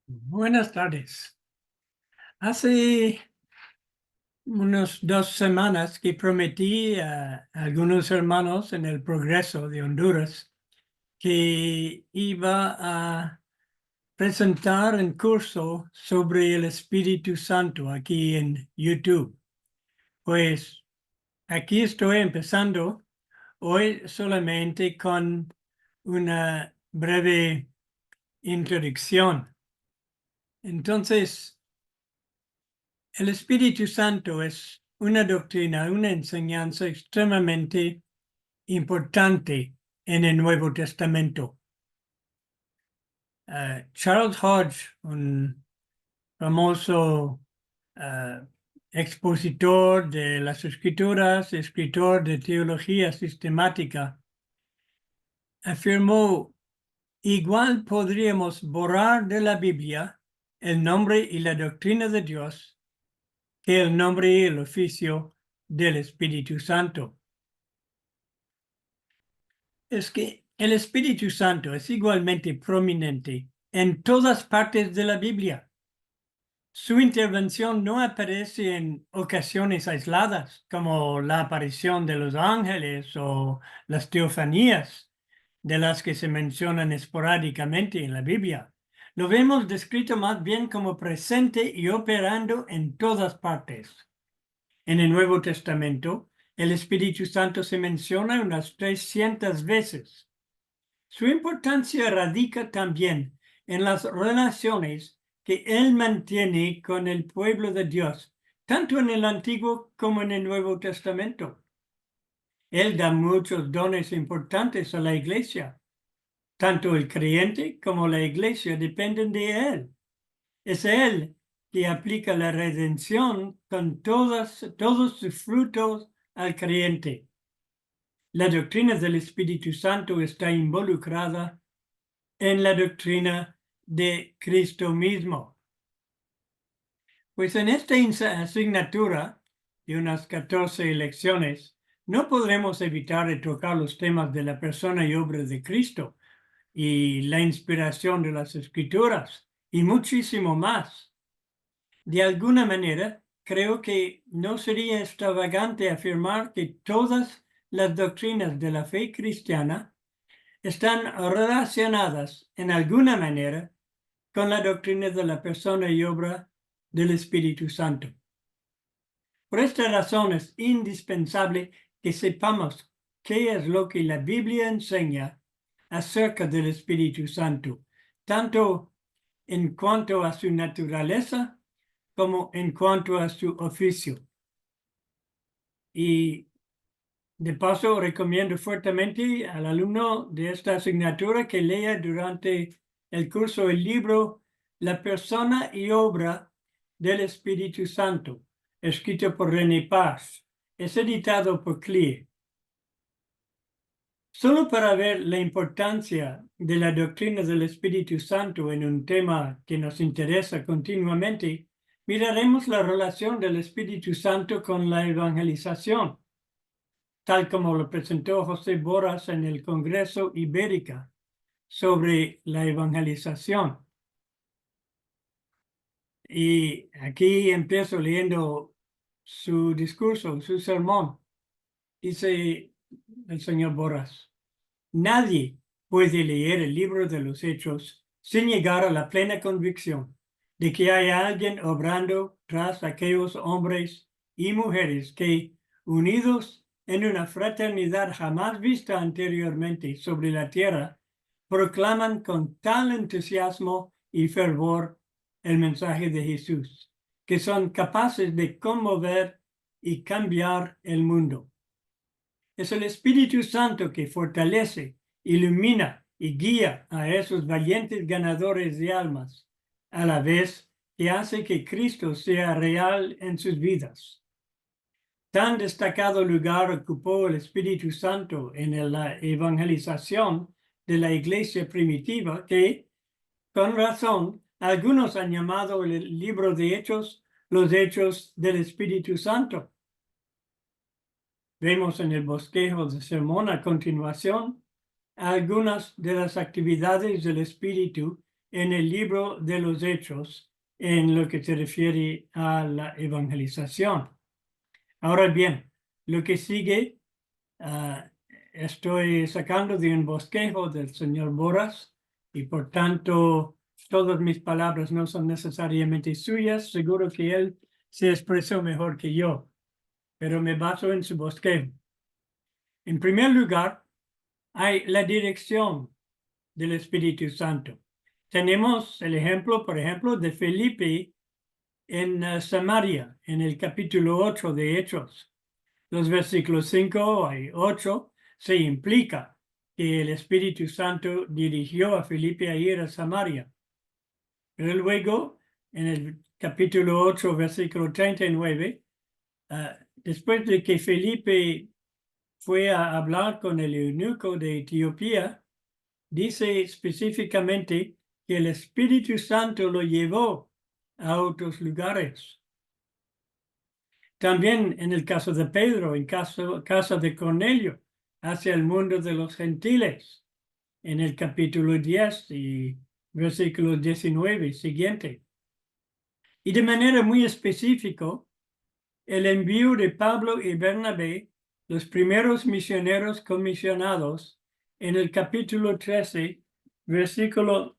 Buenas tardes. Hace unas 2 semanas que prometí a algunos hermanos en el Progreso de Honduras que iba a presentar un curso sobre el Espíritu Santo aquí en YouTube. Pues aquí estoy empezando hoy solamente con una breve introducción. Entonces, el Espíritu Santo es una doctrina, una enseñanza extremadamente importante en el Nuevo Testamento. Charles Hodge, un famoso expositor de las Escrituras, escritor de teología sistemática, afirmó: igual podríamos borrar de la Biblia el nombre y la doctrina de Dios que el nombre y el oficio del Espíritu Santo. Es que el Espíritu Santo es igualmente prominente en todas partes de la Biblia. Su intervención no aparece en ocasiones aisladas, como la aparición de los ángeles o las teofanías, de las que se mencionan esporádicamente en la Biblia. Lo vemos descrito más bien como presente y operando en todas partes. En el Nuevo Testamento, el Espíritu Santo se menciona unas 300 veces. Su importancia radica también en las relaciones que Él mantiene con el pueblo de Dios, tanto en el Antiguo como en el Nuevo Testamento. Él da muchos dones importantes a la Iglesia. Tanto el creyente como la Iglesia dependen de Él. Es Él que aplica la redención con todos sus frutos al creyente. La doctrina del Espíritu Santo está involucrada en la doctrina de Cristo mismo. Pues en esta asignatura de unas 14 lecciones, no podremos evitar de tocar los temas de la persona y obra de Cristo y la inspiración de las Escrituras y muchísimo más. De alguna manera, creo que no sería extravagante afirmar que todas las doctrinas de la fe cristiana están relacionadas en alguna manera con la doctrina de la persona y obra del Espíritu Santo. Por esta razón es indispensable que sepamos qué es lo que la Biblia enseña acerca del Espíritu Santo, tanto en cuanto a su naturaleza como en cuanto a su oficio. Y de paso, recomiendo fuertemente al alumno de esta asignatura que lea durante el curso el libro La persona y obra del Espíritu Santo, escrito por René Paz. Es editado por CLIE. Solo para ver la importancia de la doctrina del Espíritu Santo en un tema que nos interesa continuamente, miraremos la relación del Espíritu Santo con la evangelización, tal como lo presentó José Borras en el Congreso Ibérica sobre la evangelización. Y aquí empiezo leyendo su discurso, su sermón. Dice el señor Borras: nadie puede leer el libro de los Hechos sin llegar a la plena convicción de que hay alguien obrando tras aquellos hombres y mujeres que, unidos en una fraternidad jamás vista anteriormente sobre la tierra, proclaman con tal entusiasmo y fervor el mensaje de Jesús, que son capaces de conmover y cambiar el mundo. Es el Espíritu Santo que fortalece, ilumina y guía a esos valientes ganadores de almas, a la vez que hace que Cristo sea real en sus vidas. Tan destacado lugar ocupó el Espíritu Santo en la evangelización de la iglesia primitiva que, con razón, algunos han llamado el libro de Hechos los Hechos del Espíritu Santo. Vemos en el bosquejo del sermón a continuación algunas de las actividades del Espíritu en el libro de los Hechos en lo que se refiere a la evangelización. Ahora bien, lo que sigue, estoy sacando de un bosquejo del señor Borras y por tanto todas mis palabras no son necesariamente suyas. Seguro que él se expresó mejor que yo, pero me baso en su bosquejo. En primer lugar, hay la dirección del Espíritu Santo. Tenemos el ejemplo, por ejemplo, de Felipe en Samaria, en el capítulo 8 de Hechos. Los versículos 5 y 8 se implica que el Espíritu Santo dirigió a Felipe a ir a Samaria. Pero luego, en el capítulo 8, versículo 39, después de que Felipe fue a hablar con el eunuco de Etiopía, dice específicamente que el Espíritu Santo lo llevó a otros lugares. También en el caso de Pedro, en caso de Cornelio, hacia el mundo de los gentiles, en el capítulo 10 y versículo 19 siguiente. Y de manera muy específica, el envío de Pablo y Bernabé, los primeros misioneros comisionados, en el capítulo 13, versículos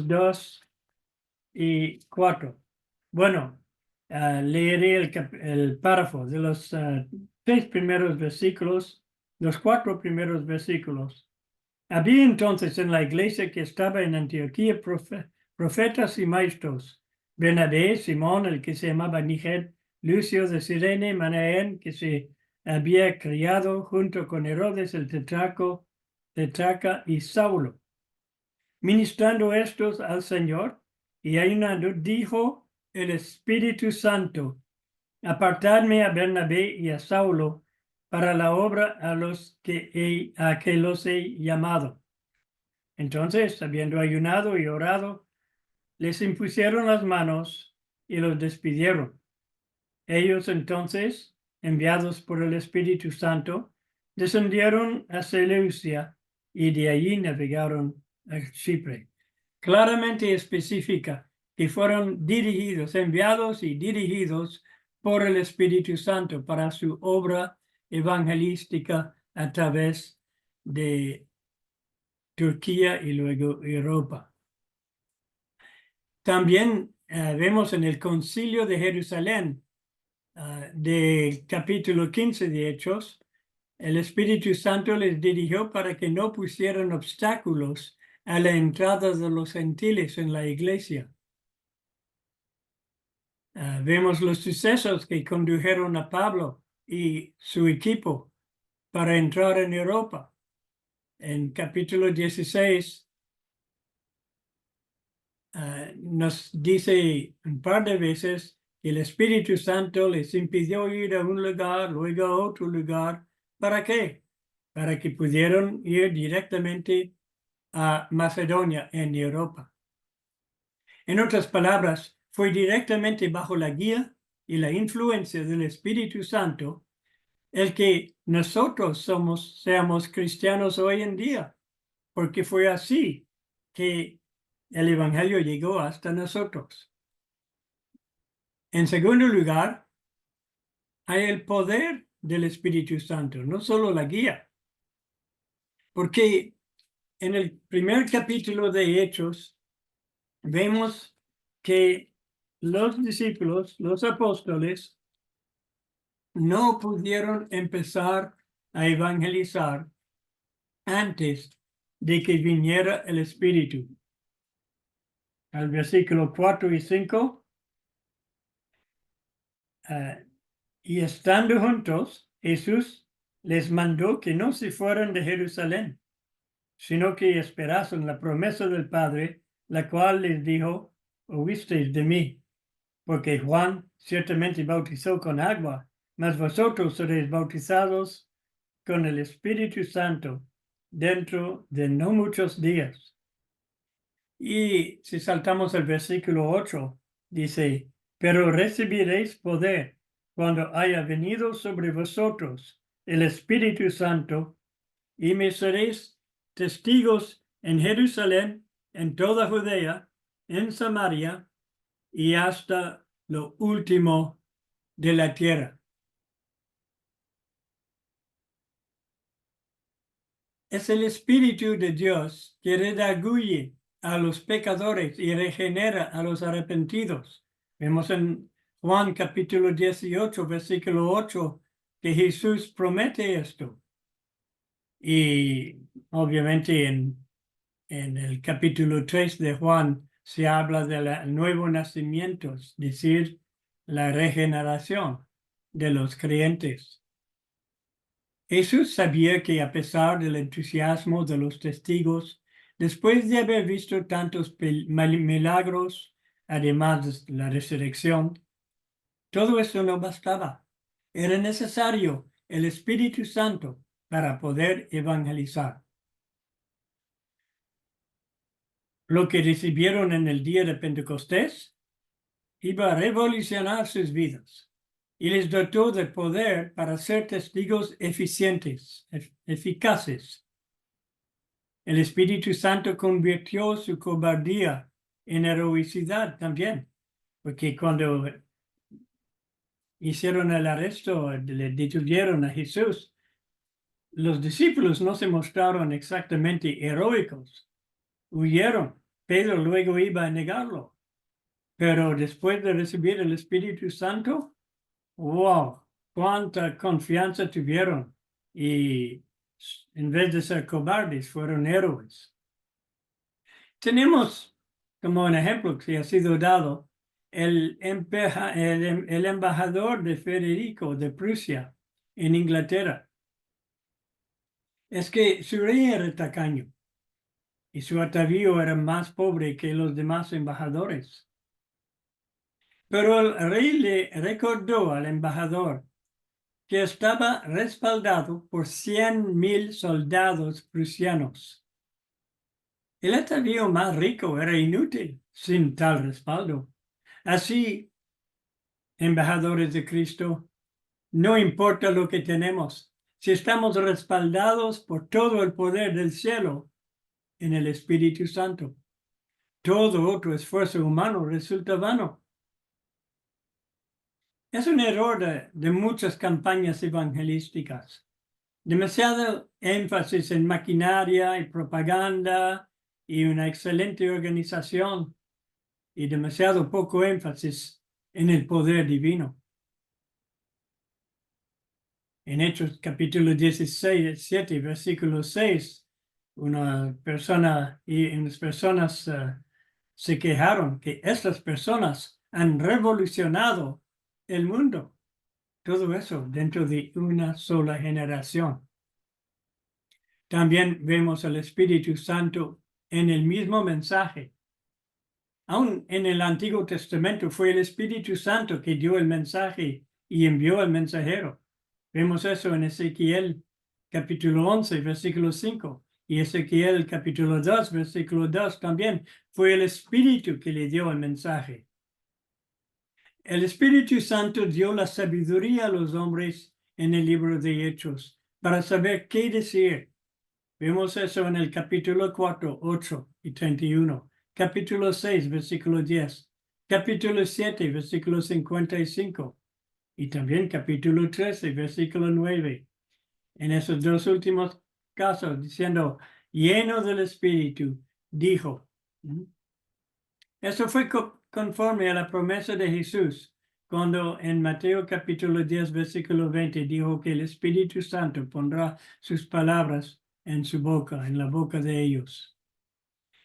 2 y 4. Bueno, leeré el párrafo de los 6 primeros versículos, los 4 primeros versículos. Había entonces en la iglesia que estaba en Antioquía profetas y maestros: Bernabé, Simón, el que se llamaba Níger, Lucio de Cirene, Manaén, que se había criado junto con Herodes el tetrarca, y Saulo. Ministrando estos al Señor y ayunando, dijo el Espíritu Santo: apartadme a Bernabé y a Saulo para la obra a que los he llamado. Entonces, habiendo ayunado y orado, les impusieron las manos y los despidieron. Ellos entonces, enviados por el Espíritu Santo, descendieron a Seleucia y de allí navegaron a Chipre. Claramente especifica que fueron enviados y dirigidos por el Espíritu Santo para su obra evangelística a través de Turquía y luego Europa. También vemos en el Concilio de Jerusalén, del capítulo 15 de Hechos, el Espíritu Santo les dirigió para que no pusieran obstáculos a la entrada de los gentiles en la iglesia. Vemos los sucesos que condujeron a Pablo y su equipo para entrar en Europa. En capítulo 16 nos dice un par de veces que el Espíritu Santo les impidió ir a un lugar, luego a otro lugar. ¿Para qué? Para que pudieran ir directamente a Macedonia en Europa. En otras palabras, fue directamente bajo la guía y la influencia del Espíritu Santo el que nosotros seamos cristianos hoy en día, porque fue así que el Evangelio llegó hasta nosotros. En segundo lugar, hay el poder del Espíritu Santo, no solo la guía, porque en el primer capítulo de Hechos vemos que los discípulos, los apóstoles, no pudieron empezar a evangelizar antes de que viniera el Espíritu. Al versículo 4 y 5, y estando juntos, Jesús les mandó que no se fueran de Jerusalén, sino que esperasen la promesa del Padre, la cual les dijo: oísteis de mí, porque Juan ciertamente bautizó con agua, mas vosotros seréis bautizados con el Espíritu Santo dentro de no muchos días. Y si saltamos al versículo 8, dice: pero recibiréis poder cuando haya venido sobre vosotros el Espíritu Santo, y me seréis testigos en Jerusalén, en toda Judea, en Samaria y hasta lo último de la tierra. Es el Espíritu de Dios que redarguye a los pecadores y regenera a los arrepentidos. Vemos en Juan capítulo 18, versículo 8, que Jesús promete esto. Y obviamente en el capítulo 3 de Juan se habla del nuevo nacimiento, es decir, la regeneración de los creyentes. Jesús sabía que a pesar del entusiasmo de los testigos, después de haber visto tantos milagros, además de la resurrección, todo eso no bastaba. Era necesario el Espíritu Santo para poder evangelizar. Lo que recibieron en el día de Pentecostés iba a revolucionar sus vidas y les dotó de poder para ser testigos eficientes, eficaces. El Espíritu Santo convirtió su cobardía en heroicidad también, porque cuando hicieron el arresto, le detuvieron a Jesús, los discípulos no se mostraron exactamente heroicos, huyeron. Pedro luego iba a negarlo. Pero después de recibir el Espíritu Santo, wow, cuánta confianza tuvieron. Y en vez de ser cobardes, fueron héroes. Tenemos como un ejemplo que ha sido dado el embajador de Federico de Prusia en Inglaterra. Es que su rey era tacaño y su atavío era más pobre que los demás embajadores. Pero el rey le recordó al embajador que estaba respaldado por 100,000 soldados prusianos. El atavío más rico era inútil sin tal respaldo. Así, embajadores de Cristo, no importa lo que tenemos, si estamos respaldados por todo el poder del cielo en el Espíritu Santo, todo otro esfuerzo humano resulta vano. Es un error de muchas campañas evangelísticas. Demasiado énfasis en maquinaria y propaganda y una excelente organización y demasiado poco énfasis en el poder divino. En Hechos capítulo 17, versículo 6, unas personas se quejaron que estas personas han revolucionado el mundo. Todo eso dentro de una sola generación. También vemos al Espíritu Santo en el mismo mensaje. Aún en el Antiguo Testamento fue el Espíritu Santo que dio el mensaje y envió al mensajero. Vemos eso en Ezequiel capítulo 11, versículo 5. Y Ezequiel capítulo 2, versículo 2 también fue el Espíritu que le dio el mensaje. El Espíritu Santo dio la sabiduría a los hombres en el libro de Hechos para saber qué decir. Vemos eso en el capítulo 4, 8 y 31. Capítulo 6, versículo 10. Capítulo 7, versículo 55. Y también capítulo 13, versículo 9. En esos dos últimos casos, diciendo, lleno del Espíritu, dijo. Eso fue conforme a la promesa de Jesús, cuando en Mateo capítulo 10, versículo 20, dijo que el Espíritu Santo pondrá sus palabras en su boca, en la boca de ellos.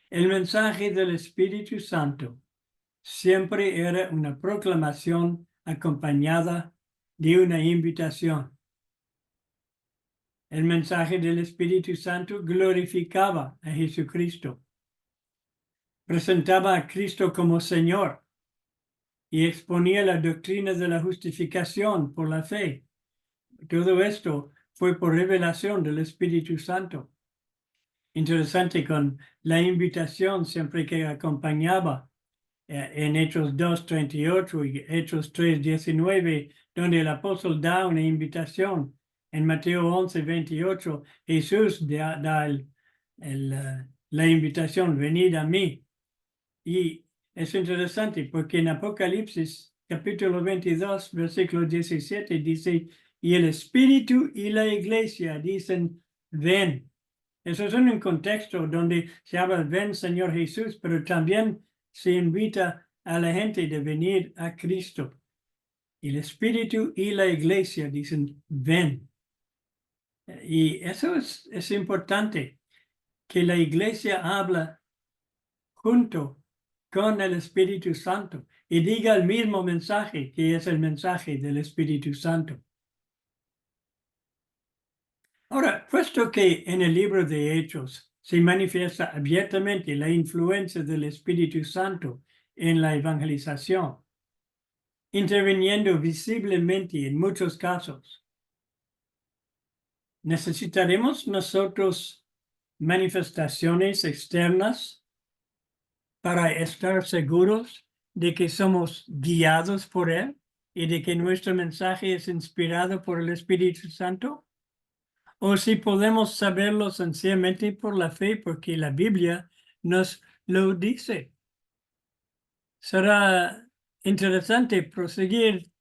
El mensaje del Espíritu Santo siempre era una proclamación acompañada de una invitación. El mensaje del Espíritu Santo glorificaba a Jesucristo, presentaba a Cristo como Señor y exponía la doctrina de la justificación por la fe. Todo esto fue por revelación del Espíritu Santo. Interesante con la invitación siempre que acompañaba en Hechos 2:38 y Hechos 3:19, donde el apóstol da una invitación. En Mateo 11:28, Jesús da la invitación, venid a mí. Y es interesante porque en Apocalipsis, capítulo 22, versículo 17, dice, y el Espíritu y la Iglesia dicen, ven. Eso es en un contexto donde se habla, ven Señor Jesús, pero también se invita a la gente de venir a Cristo. Y el Espíritu y la Iglesia dicen, ven. Y eso es importante, que la Iglesia habla junto con el Espíritu Santo y diga el mismo mensaje, que es el mensaje del Espíritu Santo. Ahora, puesto que en el libro de Hechos se manifiesta abiertamente la influencia del Espíritu Santo en la evangelización, interviniendo visiblemente en muchos casos, ¿necesitaremos nosotros manifestaciones externas para estar seguros de que somos guiados por Él y de que nuestro mensaje es inspirado por el Espíritu Santo? ¿O si podemos saberlo sencillamente por la fe, porque la Biblia nos lo dice? Será interesante proseguir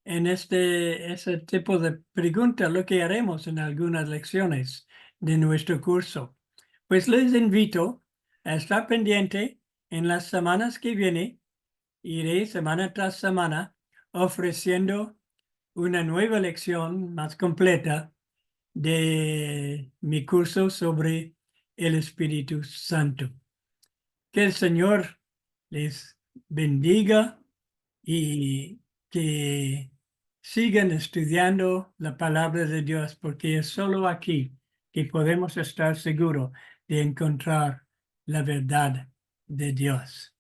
en ese tipo de preguntas, lo que haremos en algunas lecciones de nuestro curso. Pues les invito a estar pendiente en las semanas que vienen. Iré semana tras semana ofreciendo una nueva lección más completa de mi curso sobre el Espíritu Santo. Que el Señor les bendiga y que sigan estudiando la palabra de Dios, porque es solo aquí que podemos estar seguros de encontrar la verdad de Dios.